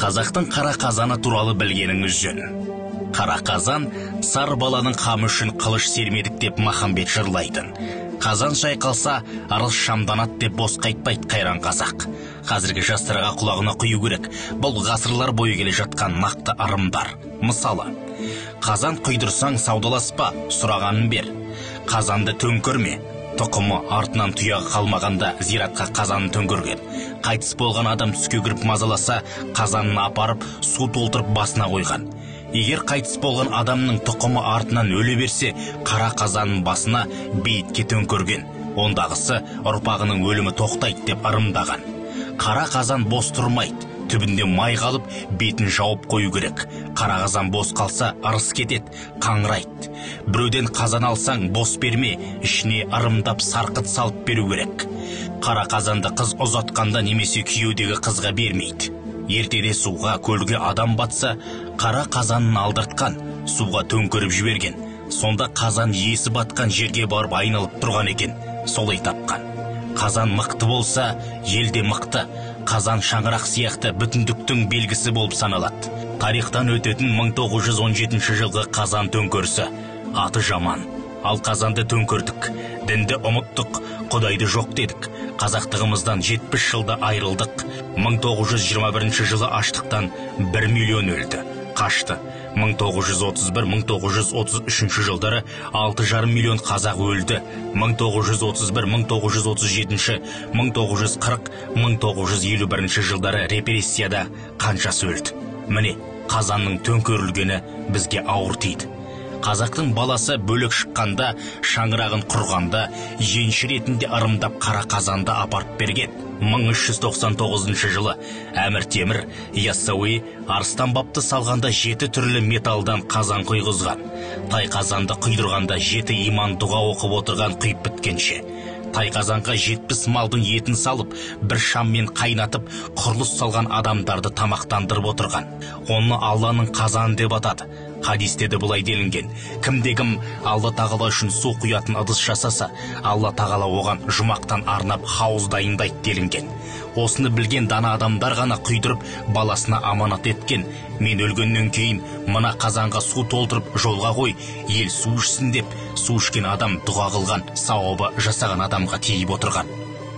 Қазақтың қара қазаны туралы білгеніңіз жөн. Қара қазан сар баланың қамы үшін қылыш сермедік деп Махамбет жырлайтын. Қазан шайқалса арыз шамданат деп босқа айтпайды қайран қазақ. Қазіргі жастарға құлағына құю керек. Бұл ғасырлар бойы келе жатқан нақты ырымдар. Мысалы, қазан құйдырсаң саудаласпа, сұрағанын бер. Қазанды төңкерме. Тұқымы артынан тұяғы қалмағанда зиратқа қазанын төңкерген. Қайтыс болған адам түске кіріп мазаласа, қазанын апарып, су толтырып басына қойған. Егер қайтыс болған адамның тұқымы артынан өле берсе, қара қазанның басына бейітке төңкерген. Ондағысы ұрпағының өлімі тоқтайды деп ырымдаған. Қара қазан бос тұрмайды. Түбінде май қалып, бетін жауып қою керек. Қара қазан бос қалса, ырыс кетеді, қаңырайды. Біреуден қазан алсаң, бос берме, ішіне ырымдап сарқыт салып беру керек. Қара қазанды қыз ұзатқанда немесе күйеудегі қызға бермейді. Ертеде суға, көлге адам батса, қара қазанын алдыртқан, суға төңкеріп жіберген. Сонда қазан иесі батқан жерге барып айналып тұрған екен, солай тапқан. Қазан мықты болса, елде мықты. Қазан шаңырақ сияқты бүтіндіктің белгісі болып саналады. Тарихтан өтетін 1917 жылғы қазан төңкерісі. Аты жаман. Ал қазанды төңкердік. Дінді ұмыттық, Құдайды жоқ дедік. Қазақтығымыздан 70 жылда айырылдық. 1921 жылы аштықтан 1 миллион өлді. Қашты. 1931-1933 жылдары 6,5 миллион қазақ өлді. 1931-1937, 1940-1951 жылдары репрессияда қаншасы өлді. Міне, қазанның төңкерілгені бізге ауыр тиді. Қазақтың баласы бөлек шыққанда, шаңырағын құрғанда, енші ретінде ырымдап қара қазанды апарып берген. 1399 жылы Әмір Темір Яссауи арыстан бапты салғанда 7 түрлі металдан қазан құйғызған. Тай қазанды құйдырғанда 7 иман дұға оқып отырған құйып біткенше. Тай қазанға 70 малдың етін салып, бір шаммен қайнатып, құрылыс салған адамдарды тамақтандырып отырған. Оны Алланың қазаны деп атады. Хадисте де бұлай делінген: кімде-кім Алла тағала үшін су құятын ыдыс жасаса, Алла тағала оған жұмақтан арнап хауыз дайындайды делінген. Осыны білген дана адамдар ғана құйдырып баласына аманат еткен. Мен өлгеннен кейін мына қазанға су толтырып жолға қой, ел су ішсін деп, су ішкен адам дұға қылған, сауабы жасаған адамға тиіп отырған.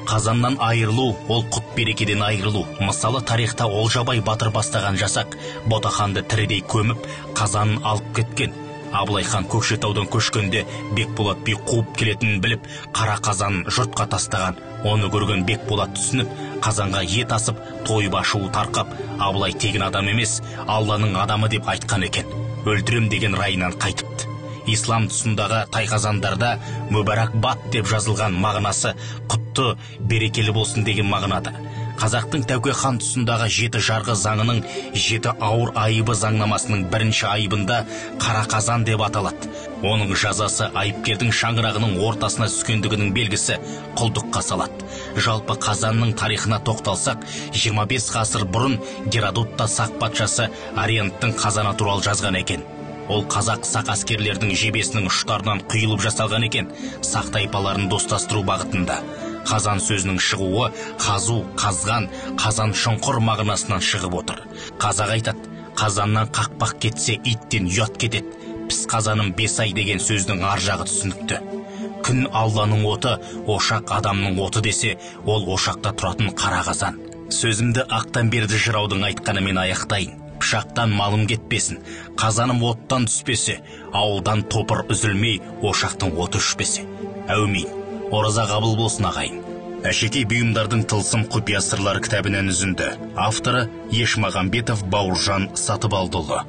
Қазаннан айырылу, ол құт берекеден айырылу. Мысалы, тарихта Олжабай батыр бастаған жасақ Ботақанды тірідей көміп, қазанын алып кеткен. Абылай хан Көкшетаудан көшкенде Бекболат би қуып келетінін біліп, қара қазанын жұртқа тастаған. Оны көрген Бекболат түсініп, қазанға ет асып, тойып ашуы тарқап, Абылай тегін адам емес, Алланың адамы деп айтқан екен. Өлтірем деген райынан қайтыпты. Ислам тұсындағы тайқазандарда мүбәрак бат деп жазылған мағынасы құтты, берекелі болсын деген мағынада. Қазақтың Тәуке хан тұсындағы 7 жарғы заңының 7 ауыр айыбы заңнамасының бірінші айыбында қара қазан деп аталады. Оның жазасы айыпкердің шаңырағының ортасына түскендігінің белгісі, құлдыққа салады. Жалпы қазанның тарихына тоқталсақ, 25 ғасыр бұрын Геродотта сақ патшасы Арианттың қазаны туралы жазған екен. Ол қазақ сақ әскерлердің жебесінің ұштарынан құйылып жасалған екен, сақ тайпаларын достастыру бағытында. Қазан сөзінің шығуы қазу, қазған, қазан шұңқыр мағынасынан шығып отыр. Қазақ айтады: қазаннан қақпақ кетсе, иттен ұят кетеді. Піс қазаным 5 ай деген сөздің ар жағы түсінікті. Күн Алланың оты, ошақ адамның оты десе, ол ошақта тұратын қара қазан. Сөзімді ақтан берді жыраудың айтқанымен аяқтайын. Пышақтан малым кетпесін, қазаным оттан түспесе, ауылдан топыр үзілмей, ошақтың оты үшпесе. Әумин. Ораза қабыл болсын ағайын. Әшекей бұйымдардың тылсым құпия сырлары кітабынан үзінді. Авторы Ешмағамбетов Бауыржан Сатыбалдыұлы.